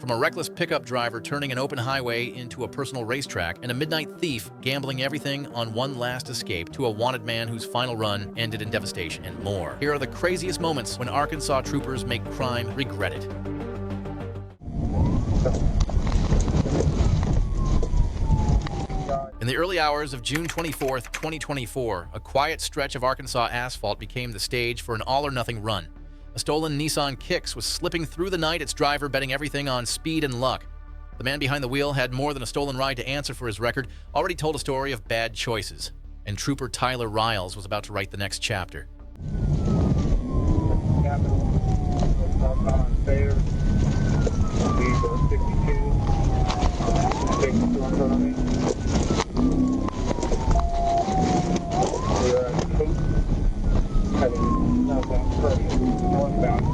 From a reckless pickup driver turning an open highway into a personal racetrack and a midnight thief gambling everything on one last escape to a wanted man whose final run ended in devastation and more. Here are the craziest moments when Arkansas troopers make crime regret it. In the early hours of June 24th, 2024, a quiet stretch of Arkansas asphalt became the stage for an all-or-nothing run. A stolen Nissan Kicks was slipping through the night, its driver betting everything on speed and luck. The man behind the wheel had more than a stolen ride to answer for his record, already told a story of bad choices. And Trooper Tyler Riles was about to write the next chapter. Northbound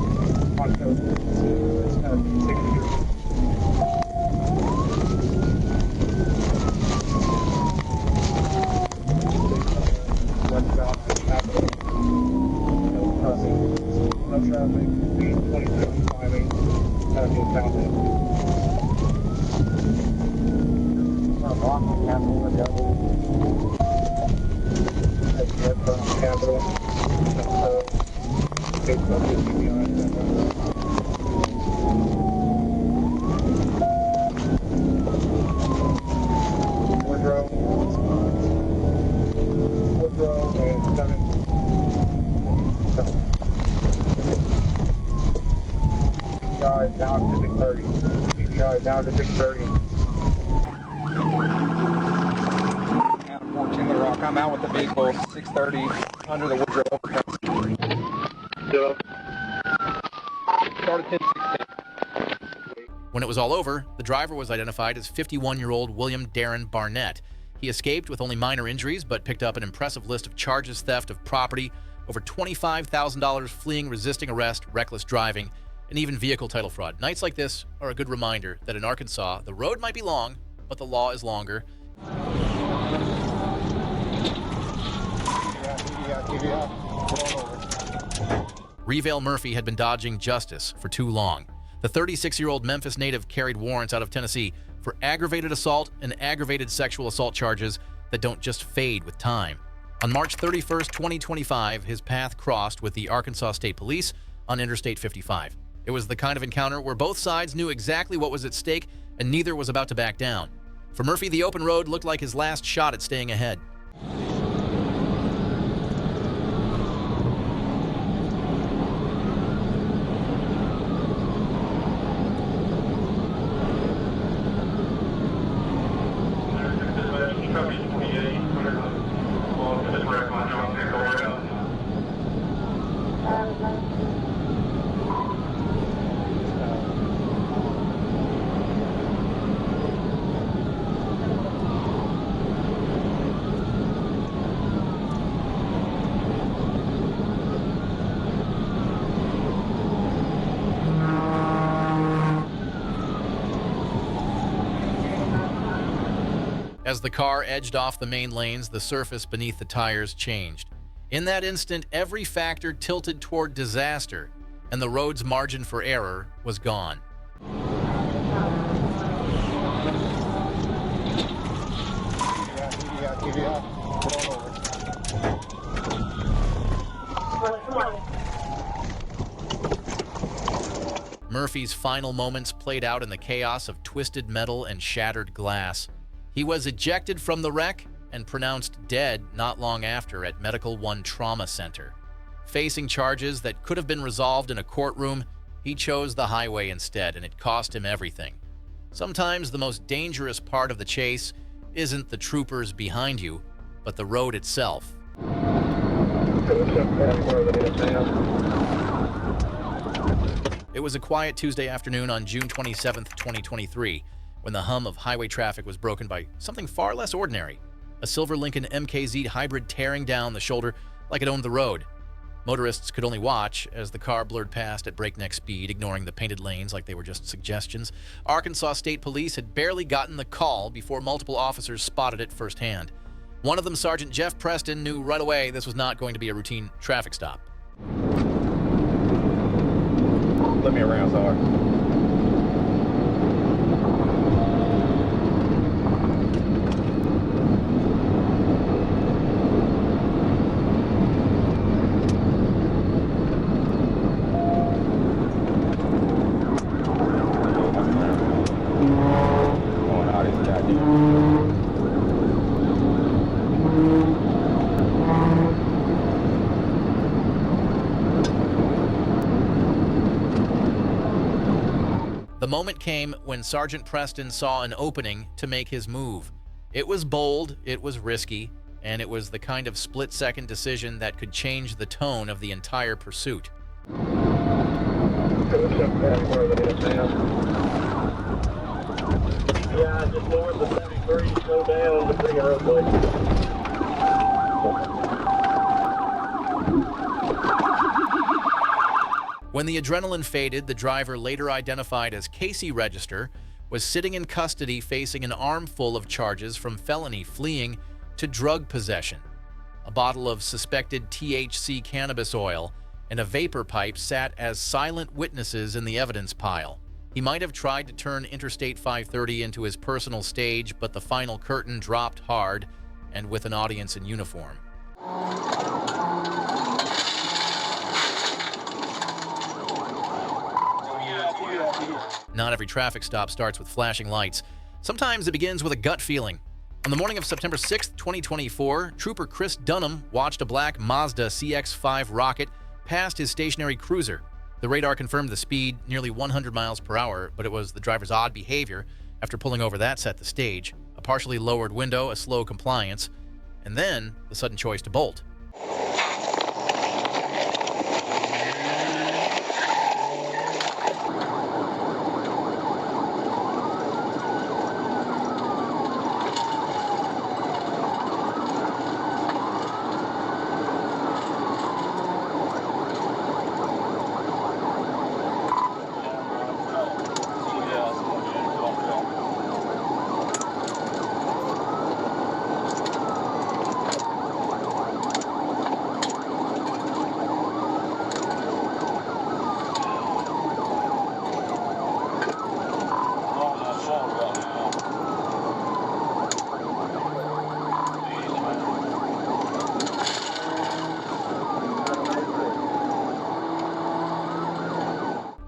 on coast. It's going to be 60 years. Westbound Capitol. No crossing. No traffic. Speed 27 climbing. Fountain. Capitol. Capitol. Woodrow and 7. CPI down to 630. CPI down to 630. Out of 14 the Rock. I'm out with the vehicle 630 under the Woodrow overpass. Started 10-16. When it was all over, the driver was identified as 51-year-old William Darren Barnett. He escaped with only minor injuries, but picked up an impressive list of charges: theft of property, over $25,000 fleeing, resisting arrest, reckless driving, and even vehicle title fraud. Nights like this are a good reminder that in Arkansas, the road might be long, but the law is longer. Revale Murphy had been dodging justice for too long. The 36-year-old Memphis native carried warrants out of Tennessee for aggravated assault and aggravated sexual assault charges that don't just fade with time. On March 31st, 2025, his path crossed with the Arkansas State Police on Interstate 55. It was the kind of encounter where both sides knew exactly what was at stake and neither was about to back down. For Murphy, the open road looked like his last shot at staying ahead. As the car edged off the main lanes, the surface beneath the tires changed. In that instant, every factor tilted toward disaster, and the road's margin for error was gone. Murphy's final moments played out in the chaos of twisted metal and shattered glass. He was ejected from the wreck and pronounced dead not long after at Medical One Trauma Center. Facing charges that could have been resolved in a courtroom, he chose the highway instead, and it cost him everything. Sometimes the most dangerous part of the chase isn't the troopers behind you, but the road itself. It was a quiet Tuesday afternoon on June 27th, 2023. When the hum of highway traffic was broken by something far less ordinary, a silver Lincoln MKZ hybrid tearing down the shoulder like it owned the road. Motorists could only watch as the car blurred past at breakneck speed, ignoring the painted lanes like they were just suggestions. Arkansas State Police had barely gotten the call before multiple officers spotted it firsthand. One of them, Sergeant Jeff Preston, knew right away this was not going to be a routine traffic stop. Let me around, sorry. The moment came when Sergeant Preston saw an opening to make his move. It was bold, it was risky, and it was the kind of split-second decision that could change the tone of the entire pursuit. Yeah, just north of 73, slow down, the bring roadway. When the adrenaline faded, the driver, later identified as Casey Register, was sitting in custody facing an armful of charges from felony fleeing to drug possession. A bottle of suspected THC cannabis oil and a vapor pipe sat as silent witnesses in the evidence pile. He might have tried to turn Interstate 530 into his personal stage, but the final curtain dropped hard and with an audience in uniform. Not every traffic stop starts with flashing lights. Sometimes it begins with a gut feeling. On the morning of September 6, 2024, Trooper Chris Dunham watched a black Mazda CX-5 rocket past his stationary cruiser. The radar confirmed the speed, nearly 100 miles per hour, but it was the driver's odd behavior after pulling over that set the stage. A partially lowered window, a slow compliance, and then the sudden choice to bolt.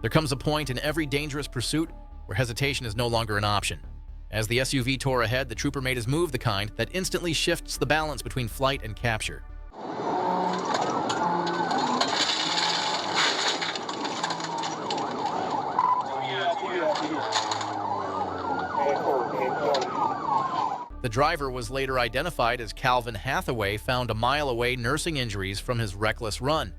There comes a point in every dangerous pursuit where hesitation is no longer an option. As the SUV tore ahead, the trooper made his move the kind that instantly shifts the balance between flight and capture. The driver was later identified as Calvin Hathaway, found a mile away nursing injuries from his reckless run.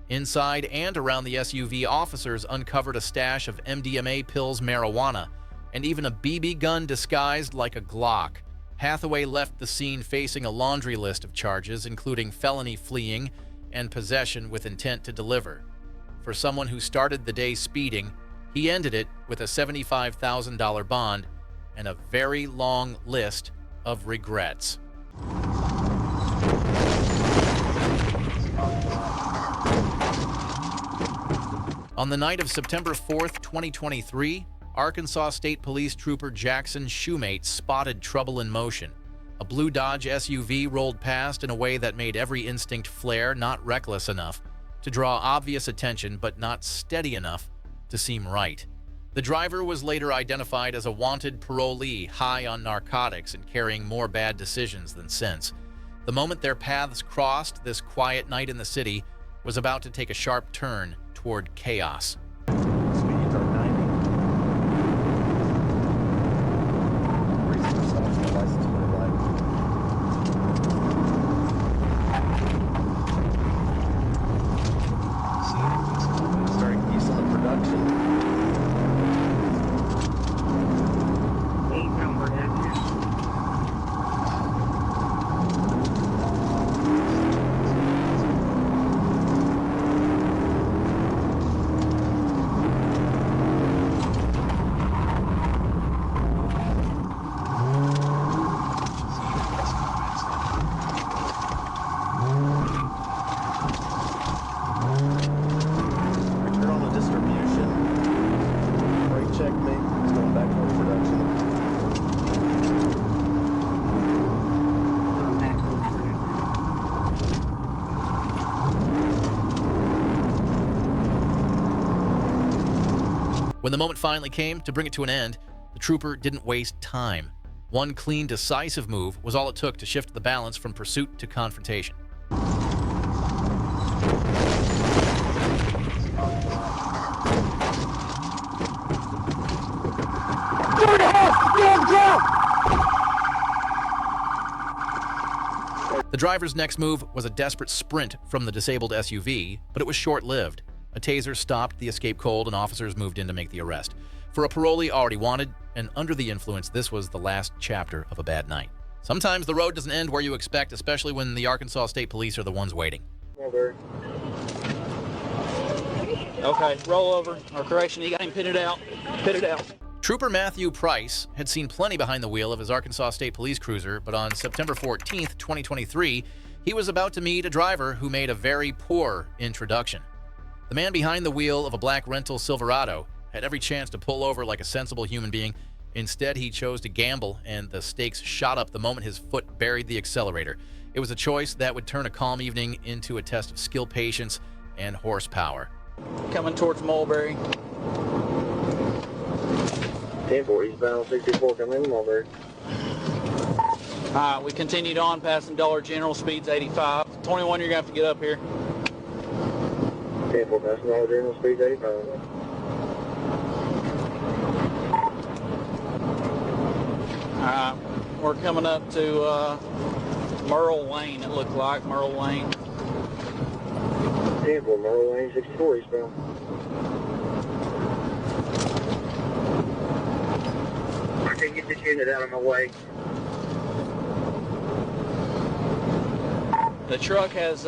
Inside and around the SUV, officers uncovered a stash of MDMA pills, marijuana, and even a BB gun disguised like a Glock. Hathaway left the scene facing a laundry list of charges, including felony fleeing and possession with intent to deliver. For someone who started the day speeding, he ended it with a $75,000 bond and a very long list of regrets. On the night of September 4th, 2023, Arkansas State Police Trooper Jackson Shoemate spotted trouble in motion. A blue Dodge SUV rolled past in a way that made every instinct flare, not reckless enough to draw obvious attention, but not steady enough to seem right. The driver was later identified as a wanted parolee, high on narcotics and carrying more bad decisions than sense. The moment their paths crossed, this quiet night in the city was about to take a sharp turn toward chaos. Speeds are 90. Reason for stopping the license plate light. Starting east on the production. 8 number exit. Return on the distribution. Brake check me. It's going back on production. When the moment finally came to bring it to an end, the trooper didn't waste time. One clean, decisive move was all it took to shift the balance from pursuit to confrontation. The driver's next move was a desperate sprint from the disabled SUV, but it was short-lived. A taser stopped the escape cold and officers moved in to make the arrest. For a parolee already wanted and under the influence, this was the last chapter of a bad night. Sometimes the road doesn't end where you expect, especially when the Arkansas State Police are the ones waiting. Okay, roll over. Or correction, you got him pitted out. Pitted out. Trooper Matthew Price had seen plenty behind the wheel of his Arkansas State Police cruiser, but on September 14th, 2023, he was about to meet a driver who made a very poor introduction. The man behind the wheel of a black rental Silverado had every chance to pull over like a sensible human being. Instead, he chose to gamble, and the stakes shot up the moment his foot buried the accelerator. It was a choice that would turn a calm evening into a test of skill, patience, and horsepower. Coming towards Mulberry. 10-4, eastbound 64, coming in Mulberry. We continued on, passing Dollar General, speeds 85. 21, you're going to have to get up here. 10-4, passing Dollar General, speeds 85. We're coming up to Merle Lane, it looked like, Merle Lane. 10-4, Merle Lane, 64, eastbound. I can get this unit out of my way. The truck has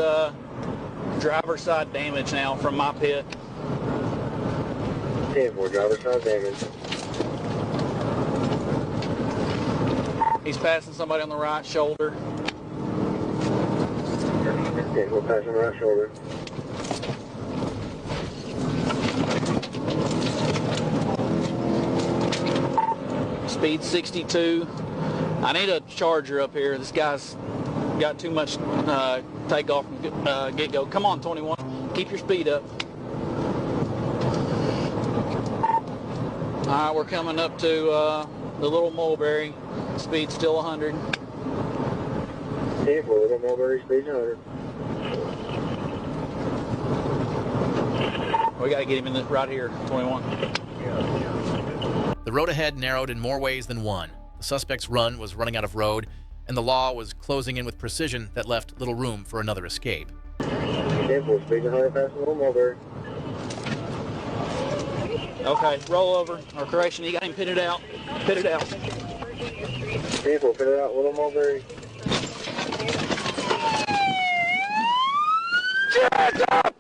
driver's side damage now from my pit. 10-4, driver's side damage. He's passing somebody on the right shoulder. 10-4, passing right shoulder. Speed 62. I need a charger up here. This guy's got too much takeoff from get-go. Come on, 21. Keep your speed up. All right, we're coming up to the Little Mulberry. Speed still 100. 10-4, Little Mulberry, speed 100. We got to get him in right here, 21. The road ahead narrowed in more ways than one. The suspect's run was running out of road, and the law was closing in with precision that left little room for another escape. 10-4, speed 100, passing Little Mulberry. Okay, roll over. Or correction, you got him pitted out. Pitted out. 10-4, put it out, Little Mulberry. Get your hands up!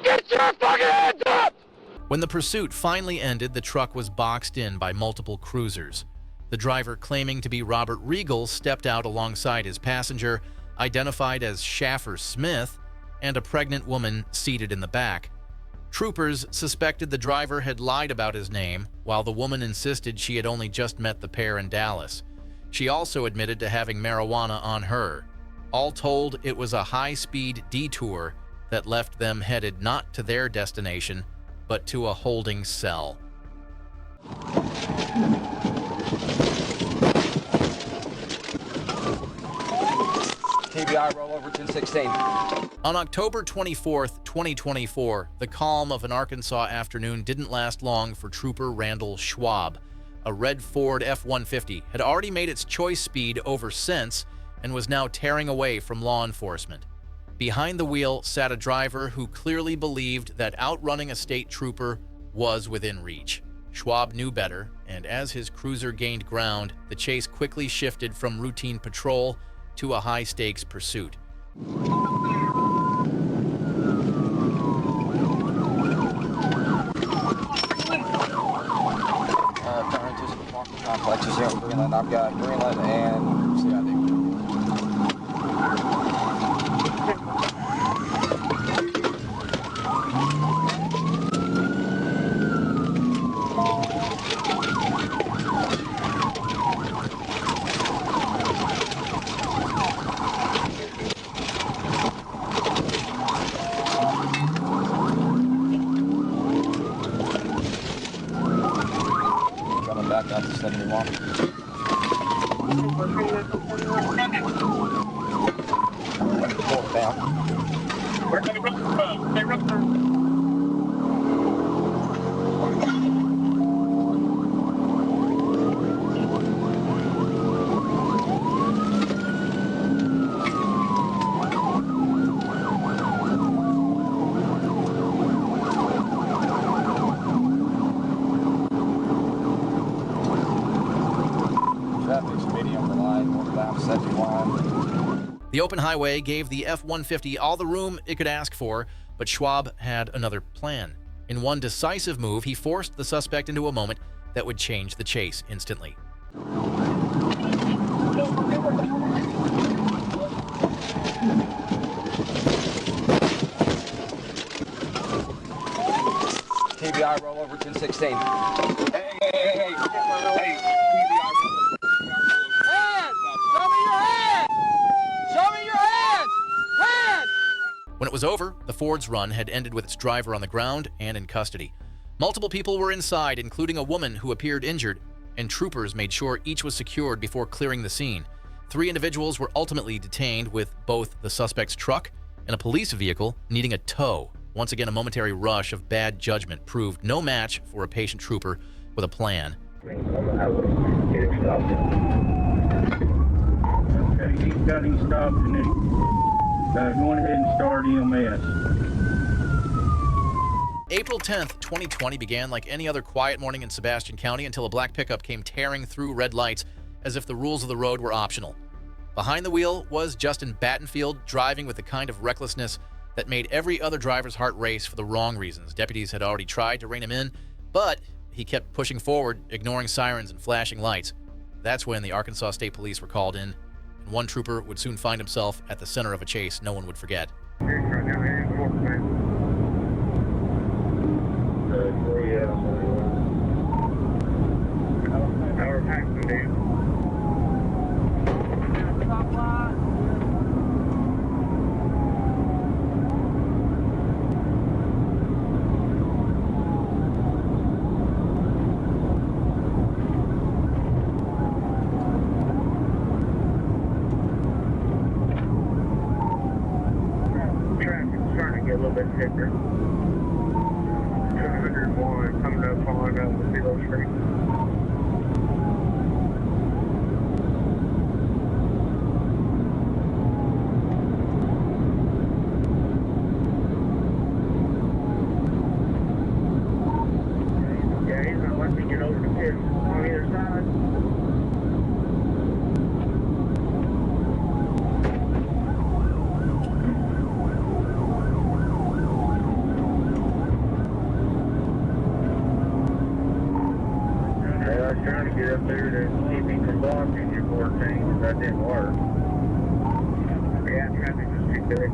Get your fucking hands up! When the pursuit finally ended, the truck was boxed in by multiple cruisers. The driver, claiming to be Robert Regal, stepped out alongside his passenger, identified as Shaffer Smith, and a pregnant woman seated in the back. Troopers suspected the driver had lied about his name, while the woman insisted she had only just met the pair in Dallas. She also admitted to having marijuana on her. All told, it was a high-speed detour that left them headed not to their destination, but to a holding cell. TBI rollover 1016. On October 24th, 2024, the calm of an Arkansas afternoon didn't last long for Trooper Randall Schwab. A red Ford F-150 had already made its choice speed over cents and was now tearing away from law enforcement. Behind the wheel sat a driver who clearly believed that outrunning a state trooper was within reach. Schwab knew better, and as his cruiser gained ground, the chase quickly shifted from routine patrol to a high-stakes pursuit. Turn into some apartment complexes here with Greenland. I've got Greenland and CID. Back out to 71. Pull it down. Where they run from? Traffic's medium for line, northbound 71. The open highway gave the F-150 all the room it could ask for, but Schwab had another plan. In one decisive move, he forced the suspect into a moment that would change the chase instantly. TBI rollover 1016. Hey, TBI rollover. Hands! Show me your hands! Show me your hands! Hands! When it was over, the Ford's run had ended with its driver on the ground and in custody. Multiple people were inside, including a woman who appeared injured, and troopers made sure each was secured before clearing the scene. 3 individuals were ultimately detained, with both the suspect's truck and a police vehicle needing a tow. Once again, a momentary rush of bad judgment proved no match for a patient trooper with a plan. Okay, he's got him stopped and then going ahead and start EMS. April 10th, 2020 began like any other quiet morning in Sebastian County until a black pickup came tearing through red lights as if the rules of the road were optional. Behind the wheel was Justin Battenfield, driving with the kind of recklessness that made every other driver's heart race for the wrong reasons. Deputies had already tried to rein him in, but he kept pushing forward, ignoring sirens and flashing lights. That's when the Arkansas State Police were called in, and one trooper would soon find himself at the center of a chase no one would forget. A little bit thicker. 201 coming up on Zero Street. Yeah, he's not letting me get over the pit on either side. Trying to get up there to keep me from blocking your 14, that didn't work. Yeah, traffic was too big.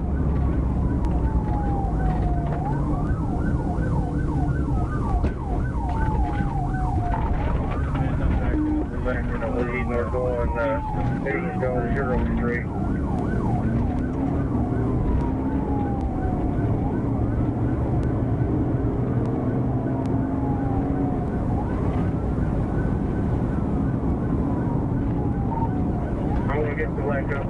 I'm back in the lane in the lead, we're going east on 0 Street. Get the leg up.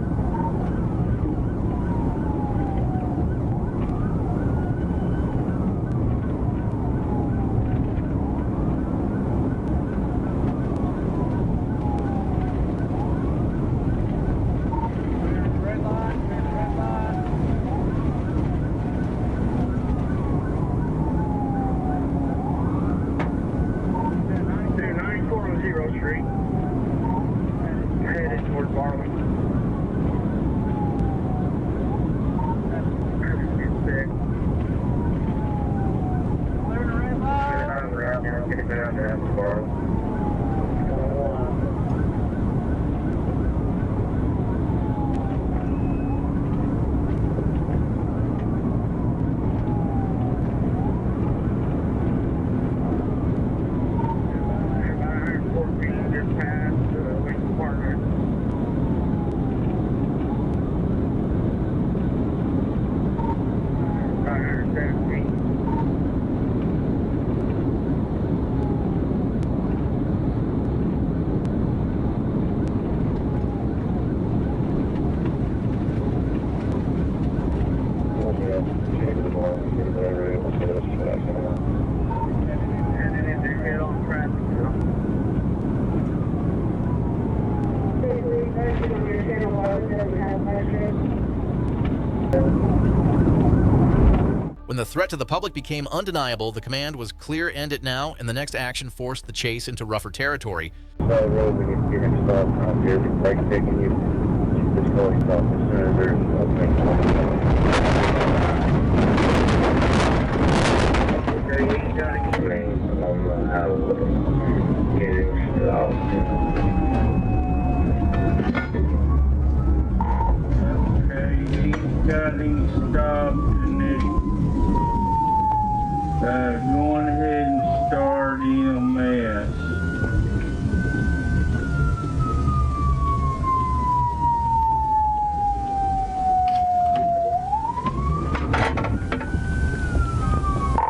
Red line. 94 on 0 Street. Headed towards Barley. When the threat to the public became undeniable, the command was clear, end it now, and the next action forced the chase into rougher territory. Side road, we need to get him stopped out here. If break taking you, keep this going stop as soon as there's okay, we got to get him out of the way. Get him stopped. Okay, he's got him stopped. Going ahead and start EMS.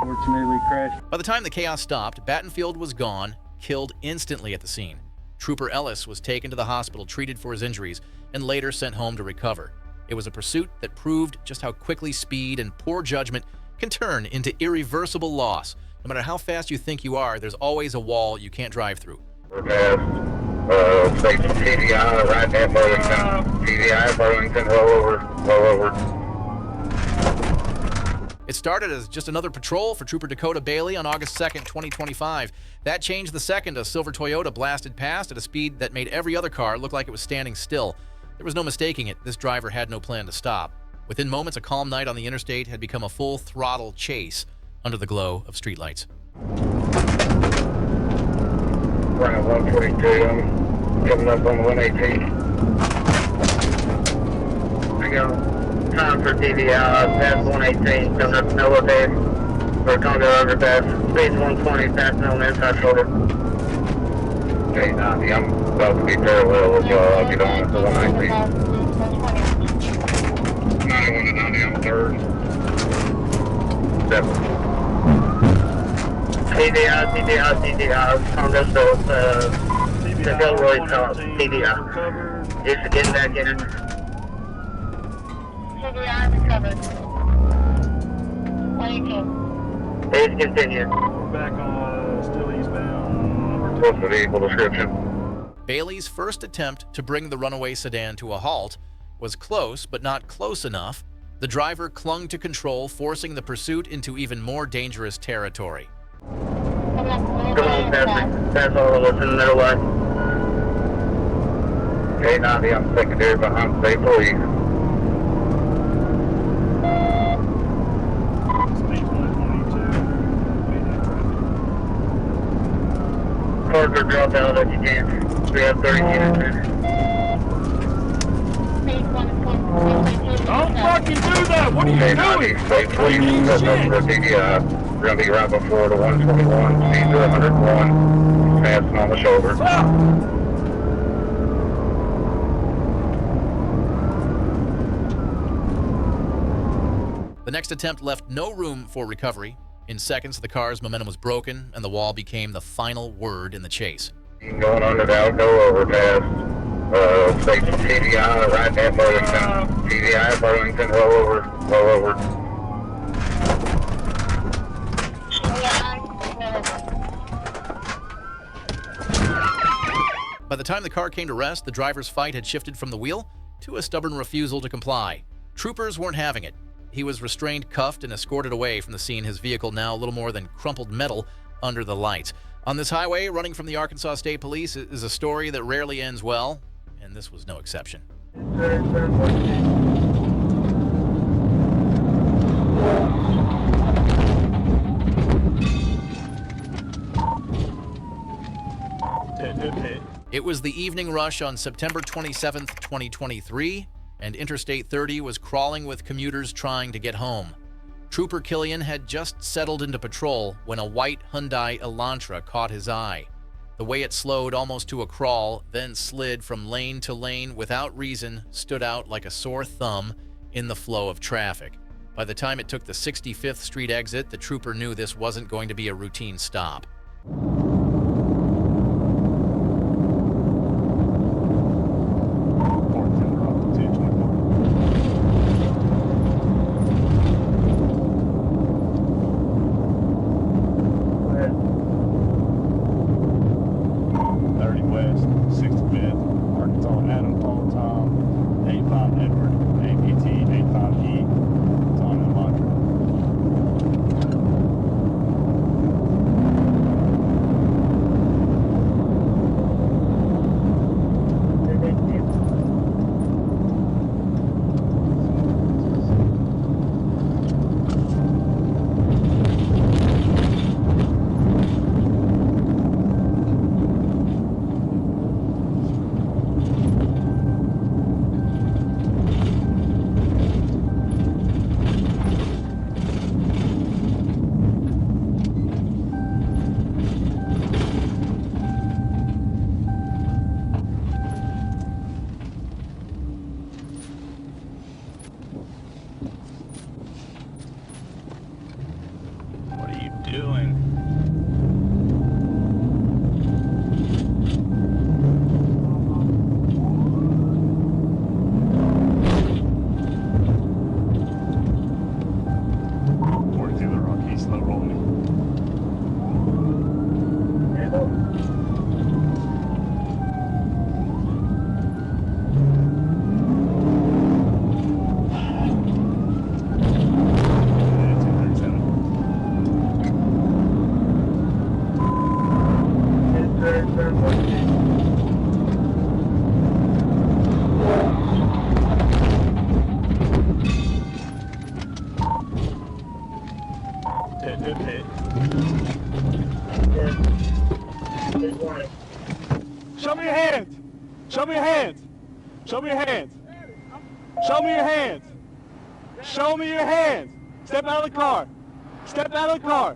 Fortunately, crashed. By the time the chaos stopped, Battenfield was gone, killed instantly at the scene. Trooper Ellis was taken to the hospital, treated for his injuries, and later sent home to recover. It was a pursuit that proved just how quickly speed and poor judgment can turn into irreversible loss. No matter how fast you think you are, there's always a wall you can't drive through. We're past station TDI right at Burlington. TDI Burlington, roll over. It started as just another patrol for Trooper Dakota Bailey on August 2nd, 2025. That changed the second a silver Toyota blasted past at a speed that made every other car look like it was standing still. There was no mistaking it. This driver had no plan to stop. Within moments, a calm night on the interstate had become a full-throttle chase under the glow of streetlights. We're at 142. I'm coming up on 118. I go. Time for TDI, past 118, coming up to elevator. We're going to go overpass. Speed's 120, passing on the inside shoulder. Okay, 90. I'm about to be parallel with y'all. I'll get on at the 119. 91 to 90 on third. 7. TDI. Condo Phillips, the Delroy top, TDI. Just getting back in. TDI recovered. 22. Please continue. We're back on still eastbound. What's the vehicle description? Bailey's first attempt to bring the runaway sedan to a halt was close, but not close enough. The driver clung to control, forcing the pursuit into even more dangerous territory. Come on, pass all of us in the middle line. Okay, 90, I'm secondary behind state police. Speed 122. Cars are dropped out if you can. We have 30 units in. Don't fucking do that! What are you doing? State police, that's over the TDI. We're going to be right before the 121, speed to 101, passing on the shoulder. The next attempt left no room for recovery. In seconds, the car's momentum was broken, and the wall became the final word in the chase. Going under the outgo overpass. Station TDI right at Burlington. TDI Burlington, roll over. By the time the car came to rest, the driver's fight had shifted from the wheel to a stubborn refusal to comply. Troopers weren't having it. He was restrained, cuffed, and escorted away from the scene, his vehicle now little more than crumpled metal under the lights. On this highway, running from the Arkansas State Police is a story that rarely ends well, and this was no exception. It was the evening rush on September 27th, 2023, and Interstate 30 was crawling with commuters trying to get home. Trooper Killian had just settled into patrol when a white Hyundai Elantra caught his eye. The way it slowed almost to a crawl, then slid from lane to lane without reason, stood out like a sore thumb in the flow of traffic. By the time it took the 65th Street exit, the trooper knew this wasn't going to be a routine stop. Show me your hands. Show me your hands. Show me your hands. Show me your hands. Show me your hands. Step out of the car. Step out of the car.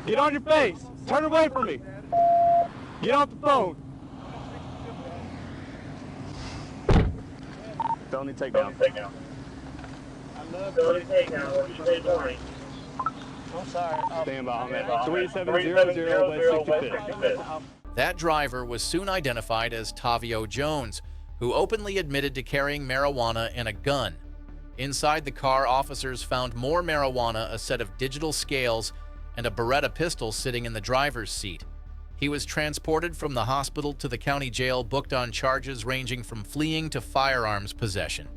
Get on your face. Turn away from me. Get off the phone. Felony takedown. Felony takedown. What you say, morning? I'm sorry. Stand by on that. 3700 West 65th. That driver was soon identified as Tavio Jones, who openly admitted to carrying marijuana and a gun. Inside the car, officers found more marijuana, a set of digital scales, and a Beretta pistol sitting in the driver's seat. He was transported from the hospital to the county jail, booked on charges ranging from fleeing to firearms possession.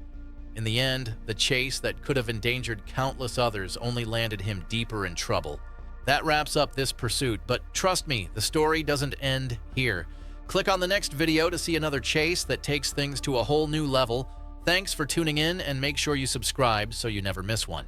In the end, the chase that could have endangered countless others only landed him deeper in trouble. That wraps up this pursuit, but trust me, the story doesn't end here. Click on the next video to see another chase that takes things to a whole new level. Thanks for tuning in, and make sure you subscribe so you never miss one.